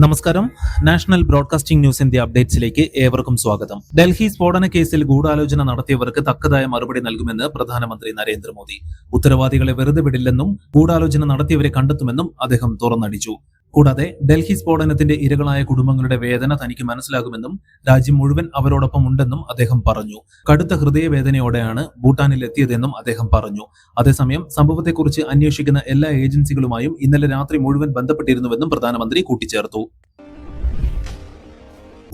നമസ്കാരം. National broadcasting ന്യൂസിന്റെ അപ്ഡേറ്റ്സിലേക്ക് ഏവർക്കും സ്വാഗതം. ഡൽഹി സ്ഫോടന കേസിൽ ഗൂഢാലോചന നടത്തിയവർക്ക് തക്കതായ മറുപടി നൽകുമെന്ന് പ്രധാനമന്ത്രി നരേന്ദ്രമോദി. ഉത്തരവാദികളെ വെറുതെ വിടില്ലെന്നും ഗൂഢാലോചന നടത്തിയവരെ കണ്ടെത്തുമെന്നും അദ്ദേഹം തുറന്നടിച്ചു. കൂടാതെ ഡൽഹി സ്ഫോടനത്തിന്റെ ഇരകളായ കുടുംബങ്ങളുടെ വേദന തനിക്ക് മനസ്സിലാകുമെന്നും രാജ്യം മുഴുവൻ അവരോടൊപ്പം ഉണ്ടെന്നും അദ്ദേഹം പറഞ്ഞു. കടുത്ത ഹൃദയവേദനയോടെയാണ് ഭൂട്ടാനിൽ എത്തിയതെന്നും അദ്ദേഹം പറഞ്ഞു. അതേസമയം സംഭവത്തെക്കുറിച്ച് അന്വേഷിക്കുന്ന എല്ലാ ഏജൻസികളുമായും ഇന്നലെ രാത്രി മുഴുവൻ ബന്ധപ്പെട്ടിരുന്നുവെന്നും പ്രധാനമന്ത്രി കൂട്ടിച്ചേർത്തു.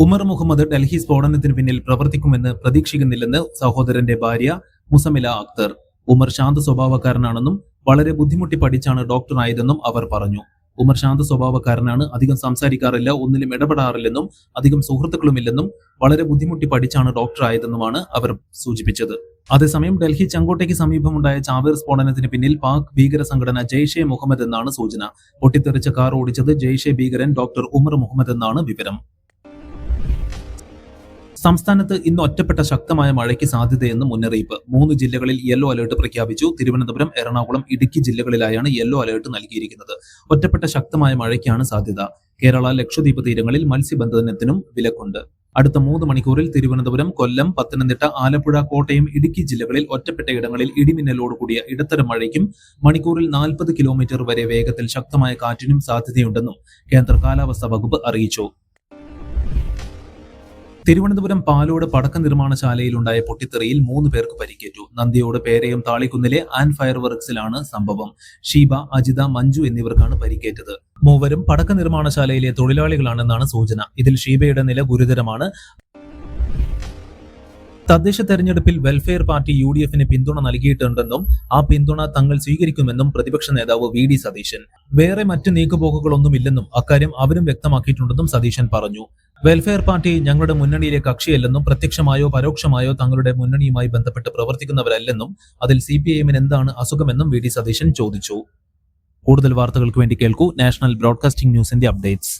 ഉമർ മുഹമ്മദ് ഡൽഹി സ്ഫോടനത്തിന് പിന്നിൽ പ്രവർത്തിക്കുമെന്ന് പ്രതീക്ഷിക്കുന്നില്ലെന്ന് സഹോദരന്റെ ഭാര്യ മുസമില അക്തർ. ഉമർ ശാന്ത സ്വഭാവക്കാരനാണെന്നും വളരെ ബുദ്ധിമുട്ടി പഠിച്ചാണ് ഡോക്ടറായതെന്നും അവർ പറഞ്ഞു. ഉമർ ശാന്ത സ്വഭാവക്കാരനാണ്, അധികം സംസാരിക്കാറില്ല, ഒന്നിലും ഇടപെടാറില്ലെന്നും അധികം സുഹൃത്തുക്കളുമില്ലെന്നും വളരെ ബുദ്ധിമുട്ടി പഠിച്ചാണ് ഡോക്ടറായതെന്നുമാണ് അവർ സൂചിപ്പിച്ചത്. അതേസമയം ഡൽഹി ചെങ്കോട്ടയ്ക്ക് സമീപമുണ്ടായ ചാവേർ സ്ഫോടനത്തിന് പിന്നിൽ പാക് ഭീകര സംഘടന ജെയ്ഷെ മുഹമ്മദ് എന്നാണ് സൂചന. പൊട്ടിത്തെറിച്ച കാർ ഓടിച്ചത് ജെയ്ഷെ ഭീകരൻ ഡോക്ടർ ഉമർ മുഹമ്മദ് എന്നാണ് വിവരം. സംസ്ഥാനത്ത് ഇന്ന് ഒറ്റപ്പെട്ട ശക്തമായ മഴയ്ക്ക് സാധ്യതയെന്ന് മുന്നറിയിപ്പ്. 3 ജില്ലകളിൽ യെല്ലോ അലേർട്ട് പ്രഖ്യാപിച്ചു. തിരുവനന്തപുരം, എറണാകുളം, ഇടുക്കി ജില്ലകളിലായാണ് യെല്ലോ അലേർട്ട് നൽകിയിരിക്കുന്നത്. ഒറ്റപ്പെട്ട ശക്തമായ മഴയ്ക്കാണ് സാധ്യത. കേരള, ലക്ഷദ്വീപ് തീരങ്ങളിൽ മത്സ്യബന്ധനത്തിനും വിലക്കുണ്ട്. അടുത്ത 3 മണിക്കൂറിൽ തിരുവനന്തപുരം, കൊല്ലം, പത്തനംതിട്ട, ആലപ്പുഴ, കോട്ടയം, ഇടുക്കി ജില്ലകളിൽ ഒറ്റപ്പെട്ട ഇടങ്ങളിൽ ഇടിമിന്നലോട് കൂടിയ ഇടത്തരം മഴയ്ക്കും മണിക്കൂറിൽ 40 കിലോമീറ്റർ വരെ വേഗത്തിൽ ശക്തമായ കാറ്റിനും സാധ്യതയുണ്ടെന്നും കേന്ദ്ര കാലാവസ്ഥാ വകുപ്പ് അറിയിച്ചു. തിരുവനന്തപുരം പാലോട് പടക്ക നിർമ്മാണശാലയിലുണ്ടായ പൊട്ടിത്തെറിയിൽ 3 പേർക്ക് പരിക്കേറ്റു. നന്ദിയോട് പേരയം താളിക്കുന്നിലെ ആൻഡ് ഫയർ വർക്സിലാണ് സംഭവം. ഷീബ, അജിത, മഞ്ജു എന്നിവർക്കാണ് പരിക്കേറ്റത്. മൂവരും പടക്ക നിർമ്മാണശാലയിലെ തൊഴിലാളികളാണെന്നാണ് സൂചന. ഇതിൽ ഷീബയുടെ നില ഗുരുതരമാണ്. തദ്ദേശ തെരഞ്ഞെടുപ്പിൽ വെൽഫെയർ പാർട്ടി UDFന് പിന്തുണ നൽകിയിട്ടുണ്ടെന്നും ആ പിന്തുണ തങ്ങൾ സ്വീകരിക്കുമെന്നും പ്രതിപക്ഷ നേതാവ് VD സതീശൻ. വേറെ മറ്റ് നീക്കുപോക്കുകളൊന്നുമില്ലെന്നും അക്കാര്യം അവരും വ്യക്തമാക്കിയിട്ടുണ്ടെന്നും സതീശൻ പറഞ്ഞു. വെൽഫെയർ പാർട്ടി ഞങ്ങളുടെ മുന്നണിയിലെ കക്ഷിയല്ലെന്നും പ്രത്യക്ഷമായോ പരോക്ഷമായോ തങ്ങളുടെ മുന്നണിയുമായി ബന്ധപ്പെട്ട് പ്രവർത്തിക്കുന്നവരല്ലെന്നും അതിൽ CPIMന് എന്താണ് അസുഖമെന്നും VD സതീശൻ ചോദിച്ചു. കൂടുതൽ വാർത്തകൾക്ക് വേണ്ടി കേൾക്കൂ നാഷണൽ ബ്രോഡ്കാസ്റ്റിംഗ് ന്യൂസിന്റെ അപ്ഡേറ്റ്സ്.